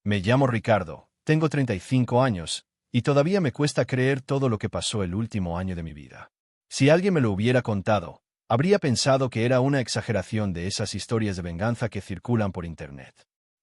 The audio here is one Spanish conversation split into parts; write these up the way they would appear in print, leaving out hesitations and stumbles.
Me llamo Ricardo, tengo 35 años, y todavía me cuesta creer todo lo que pasó el último año de mi vida. Si alguien me lo hubiera contado, habría pensado que era una exageración de esas historias de venganza que circulan por Internet.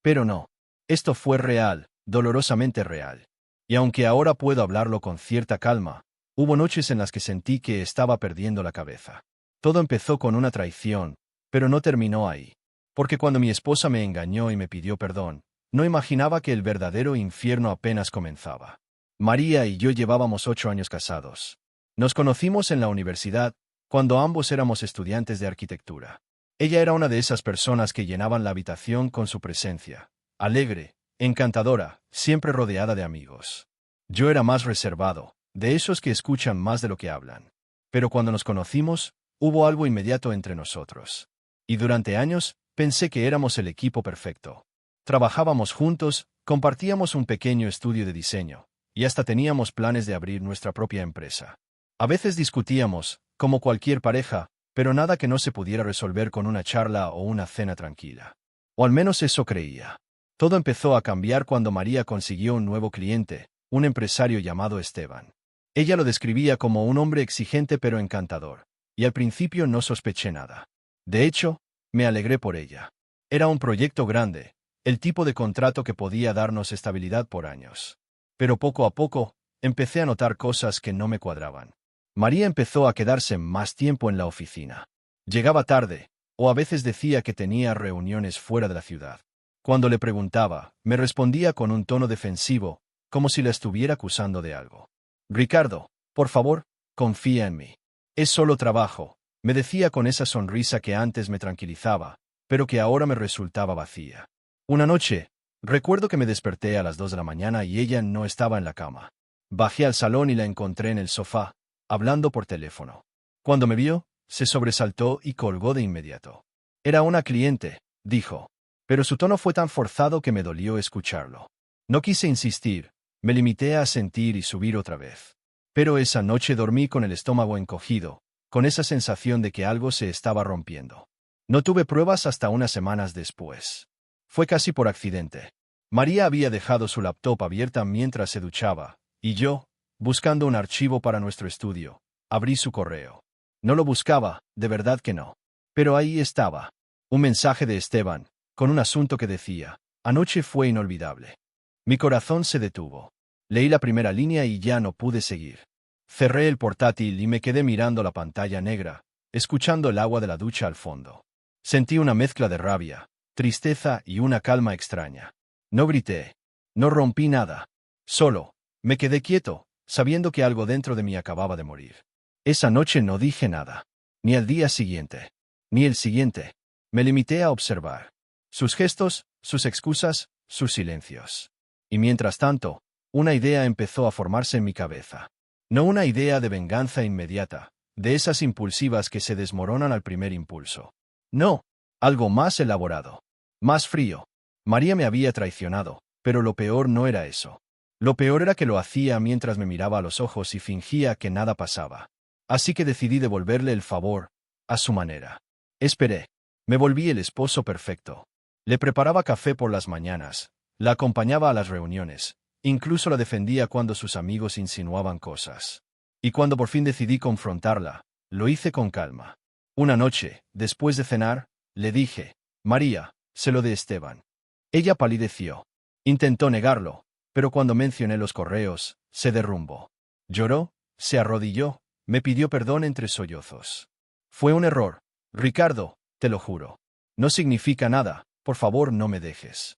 Pero no. Esto fue real, dolorosamente real. Y aunque ahora puedo hablarlo con cierta calma, hubo noches en las que sentí que estaba perdiendo la cabeza. Todo empezó con una traición, pero no terminó ahí. Porque cuando mi esposa me engañó y me pidió perdón, no imaginaba que el verdadero infierno apenas comenzaba. María y yo llevábamos 8 años casados. Nos conocimos en la universidad, cuando ambos éramos estudiantes de arquitectura. Ella era una de esas personas que llenaban la habitación con su presencia, alegre, encantadora, siempre rodeada de amigos. Yo era más reservado, de esos que escuchan más de lo que hablan. Pero cuando nos conocimos, hubo algo inmediato entre nosotros. Y durante años, pensé que éramos el equipo perfecto. Trabajábamos juntos, compartíamos un pequeño estudio de diseño, y hasta teníamos planes de abrir nuestra propia empresa. A veces discutíamos, como cualquier pareja, pero nada que no se pudiera resolver con una charla o una cena tranquila. O al menos eso creía. Todo empezó a cambiar cuando María consiguió un nuevo cliente, un empresario llamado Esteban. Ella lo describía como un hombre exigente pero encantador, y al principio no sospeché nada. De hecho, me alegré por ella. Era un proyecto grande, el tipo de contrato que podía darnos estabilidad por años. Pero poco a poco, empecé a notar cosas que no me cuadraban. María empezó a quedarse más tiempo en la oficina. Llegaba tarde, o a veces decía que tenía reuniones fuera de la ciudad. Cuando le preguntaba, me respondía con un tono defensivo, como si la estuviera acusando de algo. Ricardo, por favor, confía en mí. Es solo trabajo, me decía con esa sonrisa que antes me tranquilizaba, pero que ahora me resultaba vacía. Una noche, recuerdo que me desperté a las 2 de la mañana y ella no estaba en la cama. Bajé al salón y la encontré en el sofá, hablando por teléfono. Cuando me vio, se sobresaltó y colgó de inmediato. Era una cliente, dijo. Pero su tono fue tan forzado que me dolió escucharlo. No quise insistir, me limité a sentir y subir otra vez. Pero esa noche dormí con el estómago encogido, con esa sensación de que algo se estaba rompiendo. No tuve pruebas hasta unas semanas después. Fue casi por accidente. María había dejado su laptop abierta mientras se duchaba, y yo, buscando un archivo para nuestro estudio, abrí su correo. No lo buscaba, de verdad que no. Pero ahí estaba. Un mensaje de Esteban, con un asunto que decía: anoche fue inolvidable. Mi corazón se detuvo. Leí la primera línea y ya no pude seguir. Cerré el portátil y me quedé mirando la pantalla negra, escuchando el agua de la ducha al fondo. Sentí una mezcla de rabia, tristeza y una calma extraña. No grité. No rompí nada. Solo, me quedé quieto, sabiendo que algo dentro de mí acababa de morir. Esa noche no dije nada. Ni al día siguiente. Ni el siguiente. Me limité a observar. Sus gestos, sus excusas, sus silencios. Y mientras tanto, una idea empezó a formarse en mi cabeza. No una idea de venganza inmediata, de esas impulsivas que se desmoronan al primer impulso. No, algo más elaborado. Más frío. María me había traicionado, pero lo peor no era eso. Lo peor era que lo hacía mientras me miraba a los ojos y fingía que nada pasaba. Así que decidí devolverle el favor, a su manera. Esperé. Me volví el esposo perfecto. Le preparaba café por las mañanas, la acompañaba a las reuniones, incluso la defendía cuando sus amigos insinuaban cosas. Y cuando por fin decidí confrontarla, lo hice con calma. Una noche, después de cenar, le dije: María, sé lo de Esteban. Ella palideció. Intentó negarlo, pero cuando mencioné los correos, se derrumbó. Lloró, se arrodilló, me pidió perdón entre sollozos. Fue un error, Ricardo, te lo juro. No significa nada, por favor no me dejes.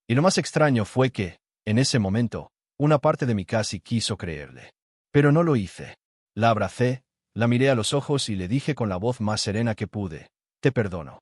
Y lo más extraño fue que, en ese momento, una parte de mí casi quiso creerle. Pero no lo hice. La abracé, la miré a los ojos y le dije con la voz más serena que pude: te perdono.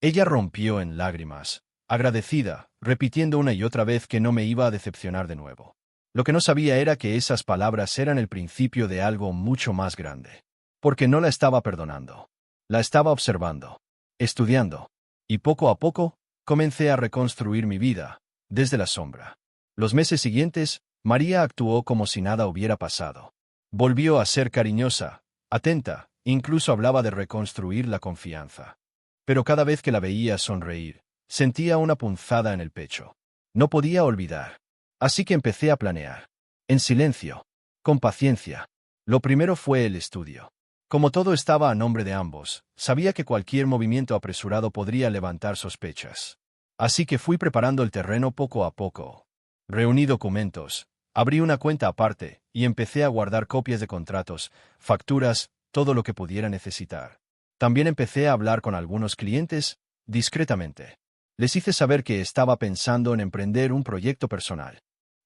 Ella rompió en lágrimas, agradecida, repitiendo una y otra vez que no me iba a decepcionar de nuevo. Lo que no sabía era que esas palabras eran el principio de algo mucho más grande. Porque no la estaba perdonando. La estaba observando, estudiando. Y poco a poco, comencé a reconstruir mi vida, desde la sombra. Los meses siguientes, María actuó como si nada hubiera pasado. Volvió a ser cariñosa, atenta, incluso hablaba de reconstruir la confianza. Pero cada vez que la veía sonreír, sentía una punzada en el pecho. No podía olvidar. Así que empecé a planear. En silencio. Con paciencia. Lo primero fue el estudio. Como todo estaba a nombre de ambos, sabía que cualquier movimiento apresurado podría levantar sospechas. Así que fui preparando el terreno poco a poco. Reuní documentos, abrí una cuenta aparte y empecé a guardar copias de contratos, facturas, todo lo que pudiera necesitar. También empecé a hablar con algunos clientes, discretamente. Les hice saber que estaba pensando en emprender un proyecto personal.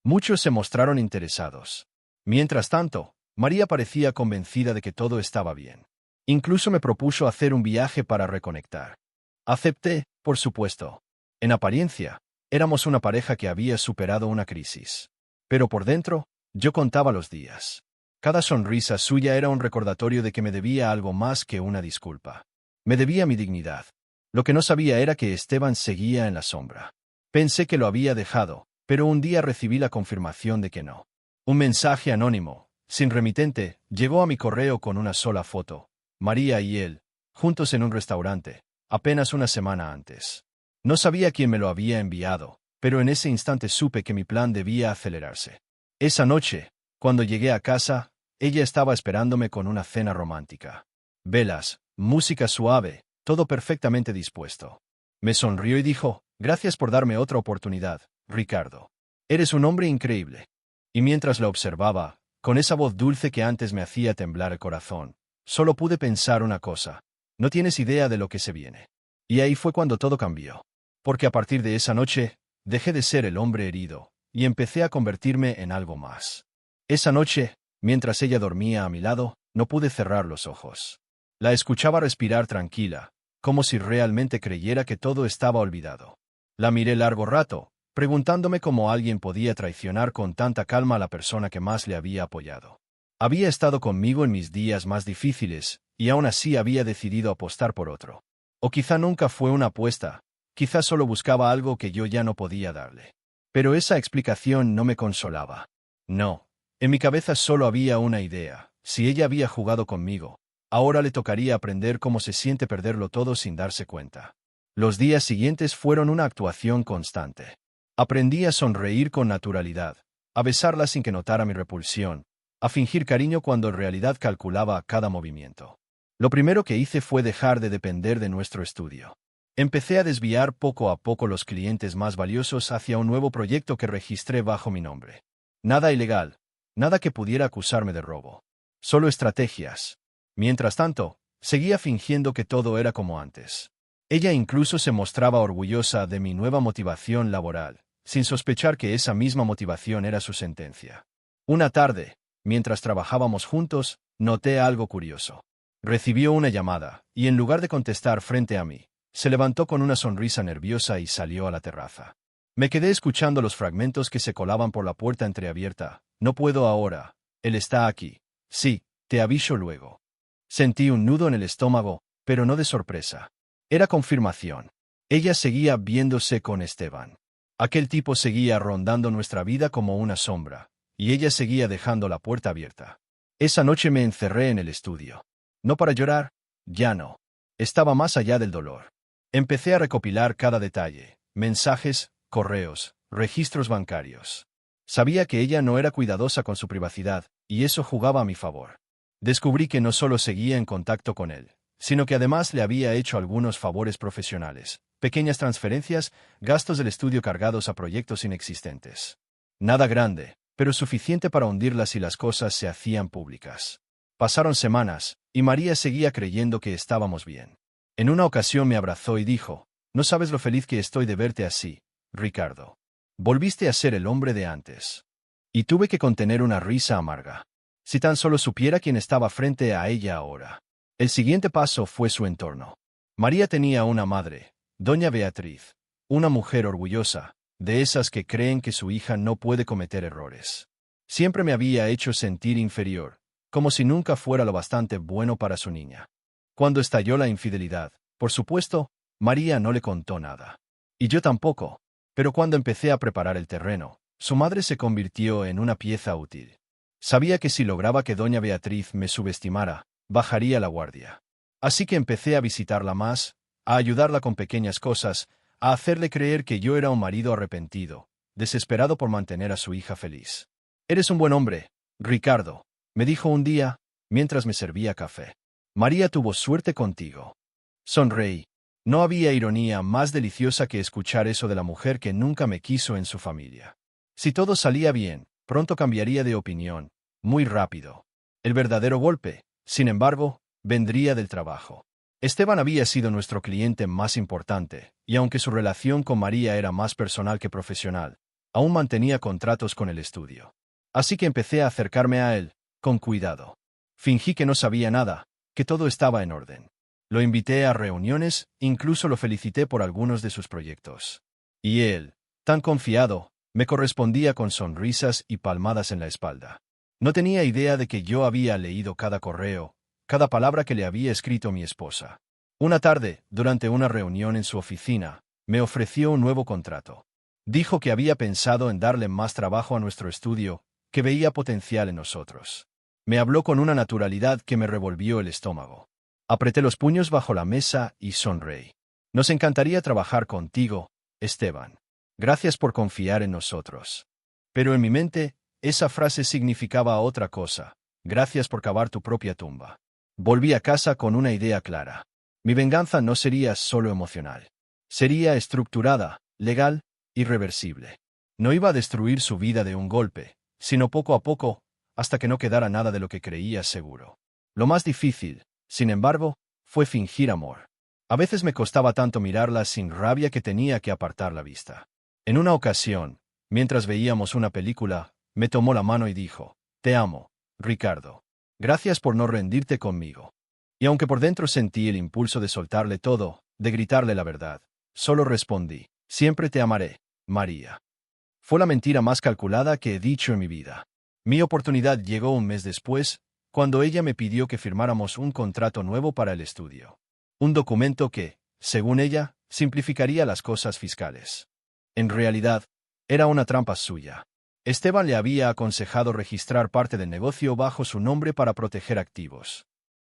Muchos se mostraron interesados. Mientras tanto, María parecía convencida de que todo estaba bien. Incluso me propuso hacer un viaje para reconectar. Acepté, por supuesto. En apariencia, éramos una pareja que había superado una crisis. Pero por dentro, yo contaba los días. Cada sonrisa suya era un recordatorio de que me debía algo más que una disculpa. Me debía mi dignidad. Lo que no sabía era que Esteban seguía en la sombra. Pensé que lo había dejado, pero un día recibí la confirmación de que no. Un mensaje anónimo, sin remitente, llegó a mi correo con una sola foto. María y él, juntos en un restaurante, apenas una semana antes. No sabía quién me lo había enviado, pero en ese instante supe que mi plan debía acelerarse. Esa noche, cuando llegué a casa, ella estaba esperándome con una cena romántica. Velas, música suave, todo perfectamente dispuesto. Me sonrió y dijo, «Gracias por darme otra oportunidad, Ricardo. Eres un hombre increíble». Y mientras la observaba, con esa voz dulce que antes me hacía temblar el corazón, solo pude pensar una cosa. No tienes idea de lo que se viene. Y ahí fue cuando todo cambió. Porque a partir de esa noche, dejé de ser el hombre herido, y empecé a convertirme en algo más. Esa noche, mientras ella dormía a mi lado, no pude cerrar los ojos. La escuchaba respirar tranquila, como si realmente creyera que todo estaba olvidado. La miré largo rato, preguntándome cómo alguien podía traicionar con tanta calma a la persona que más le había apoyado. Había estado conmigo en mis días más difíciles, y aún así había decidido apostar por otro. O quizá nunca fue una apuesta, quizá solo buscaba algo que yo ya no podía darle. Pero esa explicación no me consolaba. No, en mi cabeza solo había una idea. Si ella había jugado conmigo, ahora le tocaría aprender cómo se siente perderlo todo sin darse cuenta. Los días siguientes fueron una actuación constante. Aprendí a sonreír con naturalidad, a besarla sin que notara mi repulsión, a fingir cariño cuando en realidad calculaba cada movimiento. Lo primero que hice fue dejar de depender de nuestro estudio. Empecé a desviar poco a poco los clientes más valiosos hacia un nuevo proyecto que registré bajo mi nombre. Nada ilegal, nada que pudiera acusarme de robo. Solo estrategias. Mientras tanto, seguía fingiendo que todo era como antes. Ella incluso se mostraba orgullosa de mi nueva motivación laboral, sin sospechar que esa misma motivación era su sentencia. Una tarde, mientras trabajábamos juntos, noté algo curioso. Recibió una llamada, y en lugar de contestar frente a mí, se levantó con una sonrisa nerviosa y salió a la terraza. Me quedé escuchando los fragmentos que se colaban por la puerta entreabierta. No puedo ahora. Él está aquí. Sí, te aviso luego. Sentí un nudo en el estómago, pero no de sorpresa. Era confirmación. Ella seguía viéndose con Esteban. Aquel tipo seguía rondando nuestra vida como una sombra, y ella seguía dejando la puerta abierta. Esa noche me encerré en el estudio. No para llorar, ya no. Estaba más allá del dolor. Empecé a recopilar cada detalle, mensajes, correos, registros bancarios. Sabía que ella no era cuidadosa con su privacidad, y eso jugaba a mi favor. Descubrí que no solo seguía en contacto con él, sino que además le había hecho algunos favores profesionales, pequeñas transferencias, gastos del estudio cargados a proyectos inexistentes. Nada grande, pero suficiente para hundirla si las cosas se hacían públicas. Pasaron semanas, y María seguía creyendo que estábamos bien. En una ocasión me abrazó y dijo, «No sabes lo feliz que estoy de verte así, Ricardo. Volviste a ser el hombre de antes». Y tuve que contener una risa amarga. Si tan solo supiera quién estaba frente a ella ahora. El siguiente paso fue su entorno. María tenía una madre, doña Beatriz, una mujer orgullosa, de esas que creen que su hija no puede cometer errores. Siempre me había hecho sentir inferior, como si nunca fuera lo bastante bueno para su niña. Cuando estalló la infidelidad, por supuesto, María no le contó nada. Y yo tampoco. Pero cuando empecé a preparar el terreno, su madre se convirtió en una pieza útil. Sabía que si lograba que doña Beatriz me subestimara, bajaría la guardia. Así que empecé a visitarla más, a ayudarla con pequeñas cosas, a hacerle creer que yo era un marido arrepentido, desesperado por mantener a su hija feliz. «Eres un buen hombre, Ricardo», me dijo un día, mientras me servía café. «María tuvo suerte contigo». Sonreí. No había ironía más deliciosa que escuchar eso de la mujer que nunca me quiso en su familia. Si todo salía bien, pronto cambiaría de opinión, muy rápido. El verdadero golpe, sin embargo, vendría del trabajo. Esteban había sido nuestro cliente más importante, y aunque su relación con María era más personal que profesional, aún mantenía contratos con el estudio. Así que empecé a acercarme a él, con cuidado. Fingí que no sabía nada, que todo estaba en orden. Lo invité a reuniones, incluso lo felicité por algunos de sus proyectos. Y él, tan confiado, me correspondía con sonrisas y palmadas en la espalda. No tenía idea de que yo había leído cada correo, cada palabra que le había escrito mi esposa. Una tarde, durante una reunión en su oficina, me ofreció un nuevo contrato. Dijo que había pensado en darle más trabajo a nuestro estudio, que veía potencial en nosotros. Me habló con una naturalidad que me revolvió el estómago. Apreté los puños bajo la mesa y sonreí. «Nos encantaría trabajar contigo, Esteban. Gracias por confiar en nosotros». Pero en mi mente, esa frase significaba otra cosa. «Gracias por cavar tu propia tumba». Volví a casa con una idea clara. Mi venganza no sería solo emocional. Sería estructurada, legal, irreversible. No iba a destruir su vida de un golpe, sino poco a poco, hasta que no quedara nada de lo que creía seguro. Lo más difícil, sin embargo, fue fingir amor. A veces me costaba tanto mirarla sin rabia que tenía que apartar la vista. En una ocasión, mientras veíamos una película, me tomó la mano y dijo: «Te amo, Ricardo. Gracias por no rendirte conmigo». Y aunque por dentro sentí el impulso de soltarle todo, de gritarle la verdad, solo respondí: «Siempre te amaré, María». Fue la mentira más calculada que he dicho en mi vida. Mi oportunidad llegó un mes después, cuando ella me pidió que firmáramos un contrato nuevo para el estudio. Un documento que, según ella, simplificaría las cosas fiscales. En realidad, era una trampa suya. Esteban le había aconsejado registrar parte del negocio bajo su nombre para proteger activos.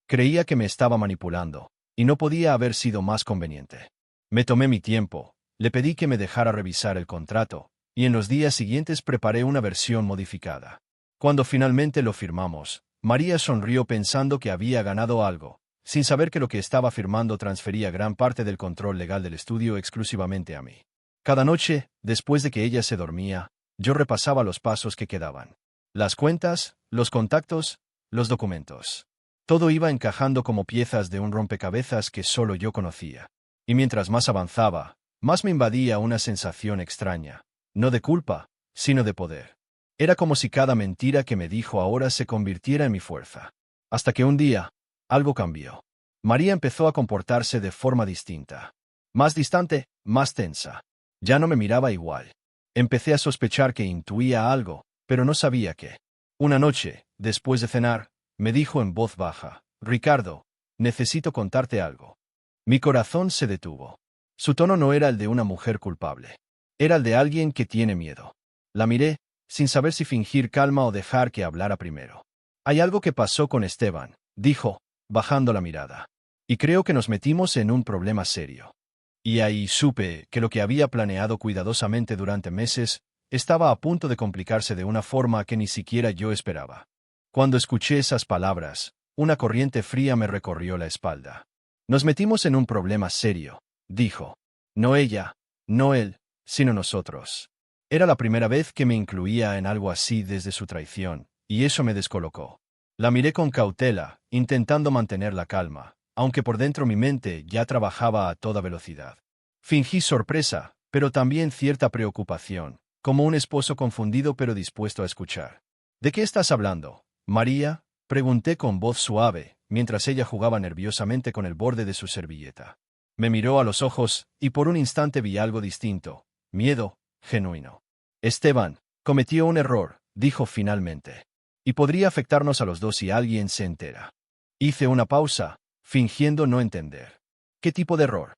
Creía que me estaba manipulando, y no podía haber sido más conveniente. Me tomé mi tiempo, le pedí que me dejara revisar el contrato, y en los días siguientes preparé una versión modificada. Cuando finalmente lo firmamos, María sonrió pensando que había ganado algo, sin saber que lo que estaba firmando transfería gran parte del control legal del estudio exclusivamente a mí. Cada noche, después de que ella se dormía, yo repasaba los pasos que quedaban. Las cuentas, los contactos, los documentos. Todo iba encajando como piezas de un rompecabezas que solo yo conocía. Y mientras más avanzaba, más me invadía una sensación extraña, no de culpa, sino de poder. Era como si cada mentira que me dijo ahora se convirtiera en mi fuerza. Hasta que un día, algo cambió. María empezó a comportarse de forma distinta. Más distante, más tensa. Ya no me miraba igual. Empecé a sospechar que intuía algo, pero no sabía qué. Una noche, después de cenar, me dijo en voz baja: «Ricardo, necesito contarte algo». Mi corazón se detuvo. Su tono no era el de una mujer culpable. Era el de alguien que tiene miedo. La miré, sin saber si fingir calma o dejar que hablara primero. «Hay algo que pasó con Esteban», dijo, bajando la mirada. «Y creo que nos metimos en un problema serio». Y ahí supe que lo que había planeado cuidadosamente durante meses estaba a punto de complicarse de una forma que ni siquiera yo esperaba. Cuando escuché esas palabras, una corriente fría me recorrió la espalda. «Nos metimos en un problema serio», dijo. «No ella, no él, sino nosotros». Era la primera vez que me incluía en algo así desde su traición, y eso me descolocó. La miré con cautela, intentando mantener la calma, aunque por dentro mi mente ya trabajaba a toda velocidad. Fingí sorpresa, pero también cierta preocupación, como un esposo confundido pero dispuesto a escuchar. «¿De qué estás hablando, María?», pregunté con voz suave, mientras ella jugaba nerviosamente con el borde de su servilleta. Me miró a los ojos, y por un instante vi algo distinto: miedo, genuino. «Esteban cometió un error», dijo finalmente. «Y podría afectarnos a los dos si alguien se entera». Hice una pausa, fingiendo no entender. «¿Qué tipo de error?».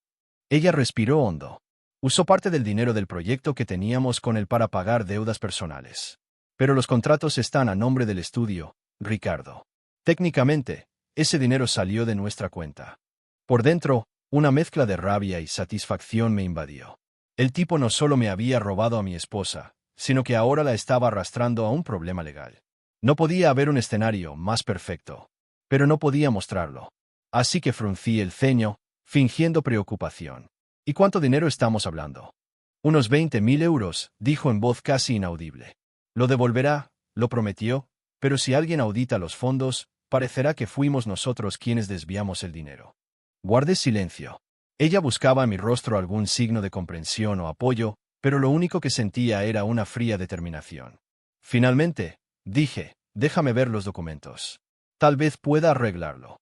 Ella respiró hondo. «Usó parte del dinero del proyecto que teníamos con él para pagar deudas personales. Pero los contratos están a nombre del estudio, Ricardo. Técnicamente, ese dinero salió de nuestra cuenta». Por dentro, una mezcla de rabia y satisfacción me invadió. El tipo no solo me había robado a mi esposa, sino que ahora la estaba arrastrando a un problema legal. No podía haber un escenario más perfecto, pero no podía mostrarlo. Así que fruncí el ceño, fingiendo preocupación. ¿Y cuánto dinero estamos hablando? Unos 20.000 euros, dijo en voz casi inaudible. Lo devolverá, lo prometió, pero si alguien audita los fondos, parecerá que fuimos nosotros quienes desviamos el dinero. Guardé silencio. Ella buscaba en mi rostro algún signo de comprensión o apoyo, pero lo único que sentía era una fría determinación. Finalmente, dije, déjame ver los documentos. Tal vez pueda arreglarlo.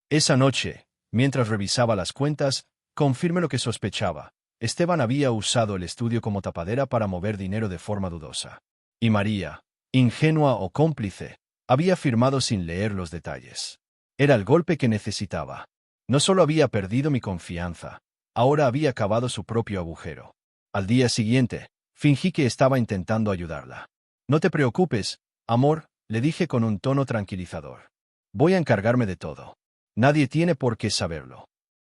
Esa noche, mientras revisaba las cuentas, confirmé lo que sospechaba. Esteban había usado el estudio como tapadera para mover dinero de forma dudosa. Y María, ingenua o cómplice, había firmado sin leer los detalles. Era el golpe que necesitaba. No solo había perdido mi confianza, ahora había cavado su propio agujero. Al día siguiente, fingí que estaba intentando ayudarla. No te preocupes, amor, le dije con un tono tranquilizador. Voy a encargarme de todo. Nadie tiene por qué saberlo.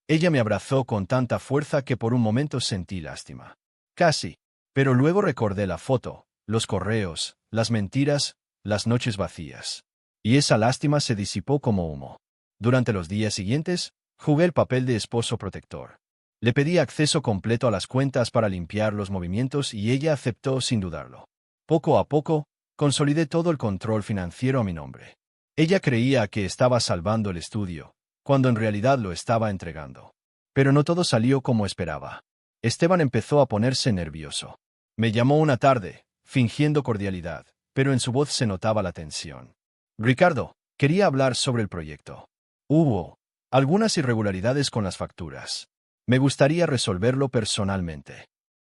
Ella me abrazó con tanta fuerza que por un momento sentí lástima. Casi. Pero luego recordé la foto, los correos, las mentiras, las noches vacías. Y esa lástima se disipó como humo. Durante los días siguientes, jugué el papel de esposo protector. Le pedí acceso completo a las cuentas para limpiar los movimientos y ella aceptó sin dudarlo. Poco a poco, consolidé todo el control financiero a mi nombre. Ella creía que estaba salvando el estudio, cuando en realidad lo estaba entregando. Pero no todo salió como esperaba. Esteban empezó a ponerse nervioso. Me llamó una tarde, fingiendo cordialidad, pero en su voz se notaba la tensión. Ricardo, quería hablar sobre el proyecto. Hubo algunas irregularidades con las facturas. Me gustaría resolverlo personalmente.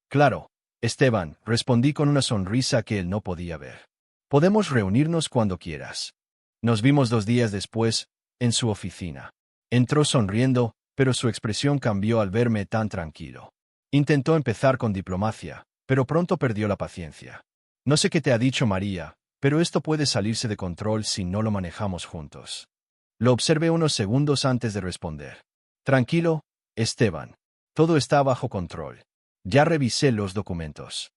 Claro, Esteban, respondí con una sonrisa que él no podía ver. Podemos reunirnos cuando quieras. Nos vimos 2 días después, en su oficina. Entró sonriendo, pero su expresión cambió al verme tan tranquilo. Intentó empezar con diplomacia, pero pronto perdió la paciencia. No sé qué te ha dicho María, pero esto puede salirse de control si no lo manejamos juntos. Lo observé unos segundos antes de responder. Tranquilo, Esteban. Todo está bajo control. Ya revisé los documentos.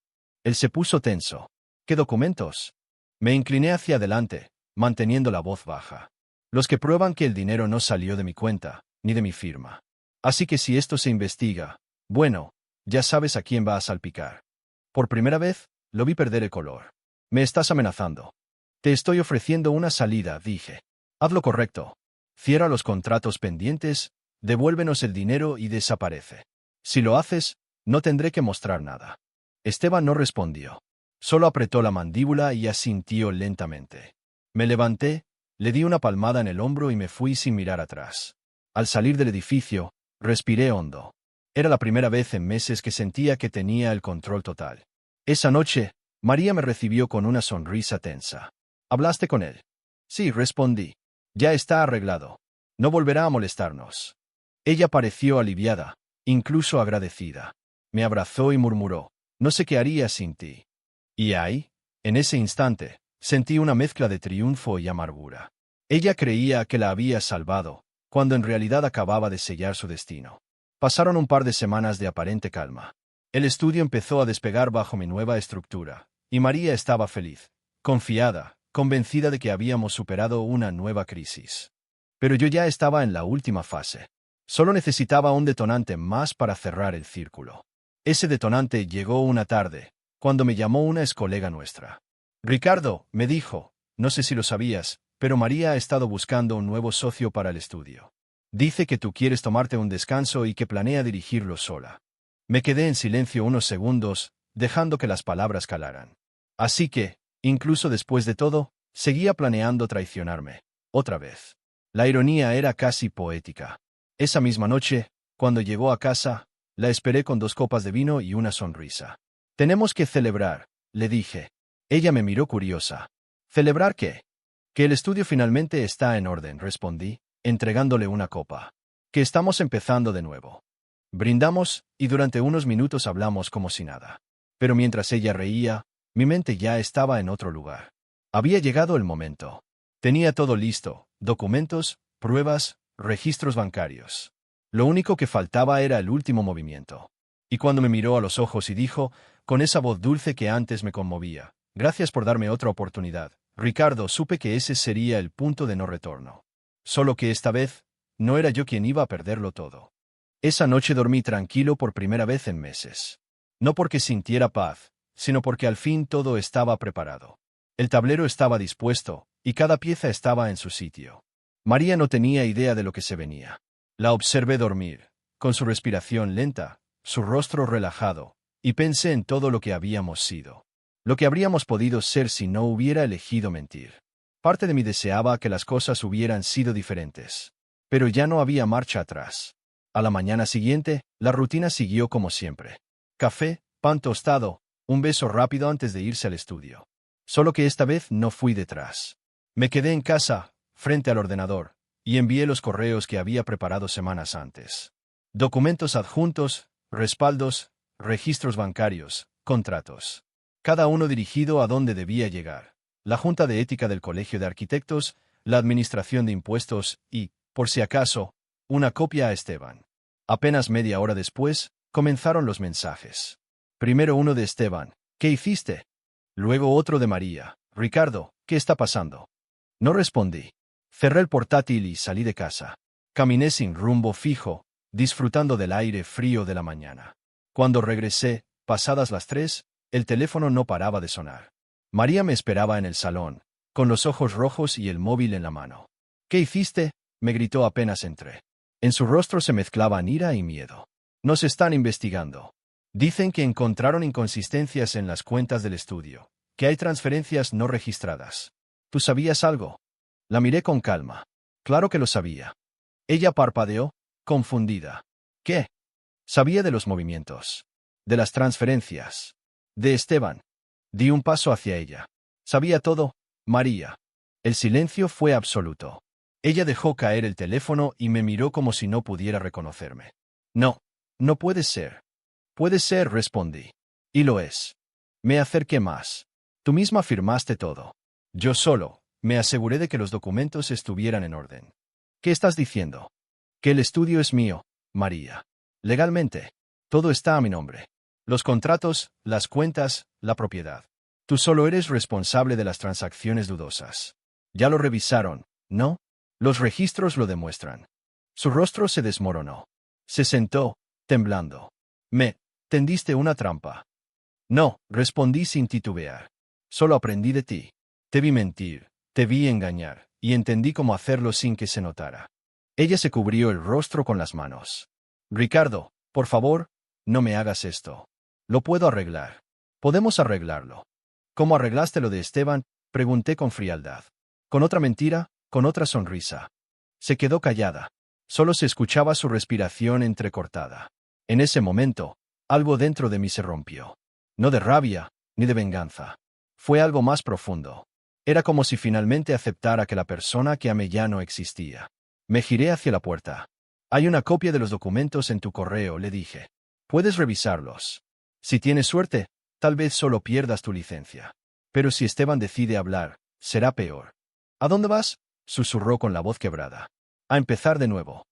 Él se puso tenso. ¿Qué documentos? Me incliné hacia adelante, manteniendo la voz baja. Los que prueban que el dinero no salió de mi cuenta, ni de mi firma. Así que si esto se investiga, bueno, ya sabes a quién va a salpicar. Por primera vez, lo vi perder el color. Me estás amenazando. Te estoy ofreciendo una salida, dije. Haz lo correcto. Cierra los contratos pendientes, devuélvenos el dinero y desaparece. Si lo haces, no tendré que mostrar nada. Esteban no respondió. Solo apretó la mandíbula y asintió lentamente. Me levanté, le di una palmada en el hombro y me fui sin mirar atrás. Al salir del edificio, respiré hondo. Era la primera vez en meses que sentía que tenía el control total. Esa noche, María me recibió con una sonrisa tensa. ¿Hablaste con él? Sí, respondí. Ya está arreglado. No volverá a molestarnos. Ella pareció aliviada, incluso agradecida. Me abrazó y murmuró, no sé qué haría sin ti. Y ahí, en ese instante, sentí una mezcla de triunfo y amargura. Ella creía que la había salvado, cuando en realidad acababa de sellar su destino. Pasaron un par de semanas de aparente calma. El estudio empezó a despegar bajo mi nueva estructura, y María estaba feliz, confiada, convencida de que habíamos superado una nueva crisis. Pero yo ya estaba en la última fase. Solo necesitaba un detonante más para cerrar el círculo. Ese detonante llegó una tarde, cuando me llamó una excolega nuestra. Ricardo, me dijo, no sé si lo sabías, pero María ha estado buscando un nuevo socio para el estudio. Dice que tú quieres tomarte un descanso y que planea dirigirlo sola. Me quedé en silencio unos segundos, dejando que las palabras calaran. Así que, incluso después de todo, seguía planeando traicionarme. Otra vez. La ironía era casi poética. Esa misma noche, cuando llegó a casa, la esperé con 2 copas de vino y una sonrisa. Tenemos que celebrar, le dije. Ella me miró curiosa. ¿Celebrar qué? Que el estudio finalmente está en orden, respondí, entregándole una copa. Que estamos empezando de nuevo. Brindamos, y durante unos minutos hablamos como si nada. Pero mientras ella reía, mi mente ya estaba en otro lugar. Había llegado el momento. Tenía todo listo, documentos, pruebas, registros bancarios. Lo único que faltaba era el último movimiento. Y cuando me miró a los ojos y dijo, con esa voz dulce que antes me conmovía. Gracias por darme otra oportunidad. Ricardo, supe que ese sería el punto de no retorno. Solo que esta vez, no era yo quien iba a perderlo todo. Esa noche dormí tranquilo por primera vez en meses. No porque sintiera paz, sino porque al fin todo estaba preparado. El tablero estaba dispuesto, y cada pieza estaba en su sitio. María no tenía idea de lo que se venía. La observé dormir, con su respiración lenta, su rostro relajado, y pensé en todo lo que habíamos sido. Lo que habríamos podido ser si no hubiera elegido mentir. Parte de mí deseaba que las cosas hubieran sido diferentes. Pero ya no había marcha atrás. A la mañana siguiente, la rutina siguió como siempre. Café, pan tostado, un beso rápido antes de irse al estudio. Solo que esta vez no fui detrás. Me quedé en casa, frente al ordenador, y envié los correos que había preparado semanas antes. Documentos adjuntos, respaldos, registros bancarios, contratos. Cada uno dirigido a donde debía llegar. La Junta de Ética del Colegio de Arquitectos, la Administración de Impuestos y, por si acaso, una copia a Esteban. Apenas media hora después, comenzaron los mensajes. Primero uno de Esteban. ¿Qué hiciste? Luego otro de María. Ricardo, ¿qué está pasando? No respondí. Cerré el portátil y salí de casa. Caminé sin rumbo fijo, disfrutando del aire frío de la mañana. Cuando regresé, pasadas las 3, el teléfono no paraba de sonar. María me esperaba en el salón, con los ojos rojos y el móvil en la mano. ¿Qué hiciste? Me gritó apenas entré. En su rostro se mezclaban ira y miedo. Nos están investigando. Dicen que encontraron inconsistencias en las cuentas del estudio, que hay transferencias no registradas. ¿Tú sabías algo? La miré con calma. Claro que lo sabía. Ella parpadeó, confundida. ¿Qué? Sabía de los movimientos. De las transferencias. De Esteban. Di un paso hacia ella. Sabía todo, María. El silencio fue absoluto. Ella dejó caer el teléfono y me miró como si no pudiera reconocerme. No, no puede ser. Puede ser, respondí. Y lo es. Me acerqué más. Tú misma firmaste todo. Yo solo, me aseguré de que los documentos estuvieran en orden. ¿Qué estás diciendo? Que el estudio es mío, María. Legalmente. Todo está a mi nombre. Los contratos, las cuentas, la propiedad. Tú solo eres responsable de las transacciones dudosas. Ya lo revisaron, ¿no? Los registros lo demuestran. Su rostro se desmoronó. Se sentó, temblando. Me tendiste una trampa. No, respondí sin titubear. Solo aprendí de ti. Te vi mentir, te vi engañar, y entendí cómo hacerlo sin que se notara. Ella se cubrió el rostro con las manos. Ricardo, por favor, no me hagas esto. Lo puedo arreglar. Podemos arreglarlo. ¿Cómo arreglaste lo de Esteban? Pregunté con frialdad. Con otra mentira, con otra sonrisa. Se quedó callada. Solo se escuchaba su respiración entrecortada. En ese momento, algo dentro de mí se rompió. No de rabia, ni de venganza. Fue algo más profundo. Era como si finalmente aceptara que la persona que amé ya no existía. Me giré hacia la puerta. Hay una copia de los documentos en tu correo, le dije. Puedes revisarlos. Si tienes suerte, tal vez solo pierdas tu licencia. Pero si Esteban decide hablar, será peor. ¿A dónde vas? Susurró con la voz quebrada. A empezar de nuevo.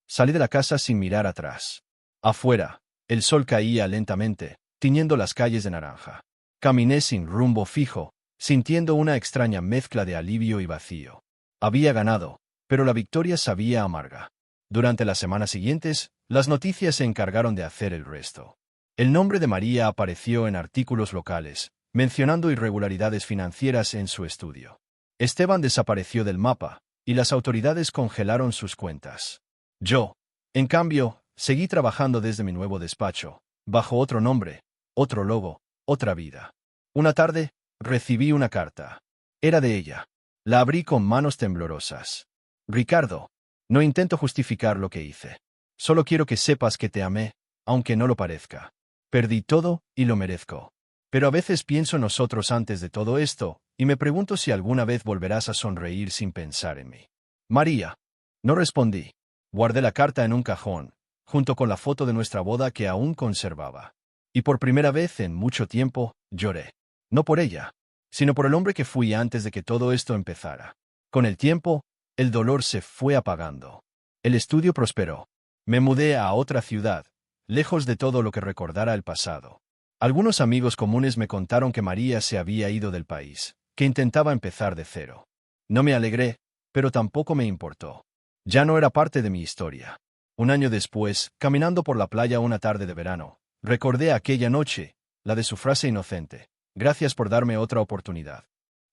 Salí de la casa sin mirar atrás. Afuera, el sol caía lentamente, tiñendo las calles de naranja. Caminé sin rumbo fijo, sintiendo una extraña mezcla de alivio y vacío. Había ganado, pero la victoria sabía amarga. Durante las semanas siguientes, las noticias se encargaron de hacer el resto. El nombre de María apareció en artículos locales, mencionando irregularidades financieras en su estudio. Esteban desapareció del mapa, y las autoridades congelaron sus cuentas. Yo, en cambio, seguí trabajando desde mi nuevo despacho, bajo otro nombre, otro logo, otra vida. Una tarde, recibí una carta. Era de ella. La abrí con manos temblorosas. Ricardo, no intento justificar lo que hice. Solo quiero que sepas que te amé, aunque no lo parezca. Perdí todo, y lo merezco. Pero a veces pienso en nosotros antes de todo esto, y me pregunto si alguna vez volverás a sonreír sin pensar en mí. María. No respondí. Guardé la carta en un cajón, junto con la foto de nuestra boda que aún conservaba. Y por primera vez en mucho tiempo, lloré. No por ella, sino por el hombre que fui antes de que todo esto empezara. Con el tiempo, el dolor se fue apagando. El estudio prosperó. Me mudé a otra ciudad, lejos de todo lo que recordara el pasado. Algunos amigos comunes me contaron que María se había ido del país, que intentaba empezar de cero. No me alegré, pero tampoco me importó. Ya no era parte de mi historia. Un año después, caminando por la playa una tarde de verano, recordé aquella noche, la de su frase inocente: «Gracias por darme otra oportunidad».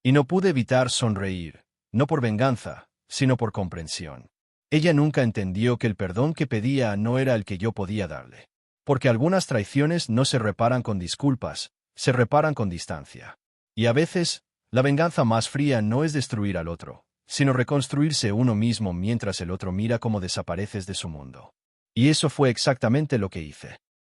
Y no pude evitar sonreír, no por venganza, sino por comprensión. Ella nunca entendió que el perdón que pedía no era el que yo podía darle. Porque algunas traiciones no se reparan con disculpas, se reparan con distancia. Y a veces, la venganza más fría no es destruir al otro, sino reconstruirse uno mismo mientras el otro mira cómo desapareces de su mundo. Y eso fue exactamente lo que hice.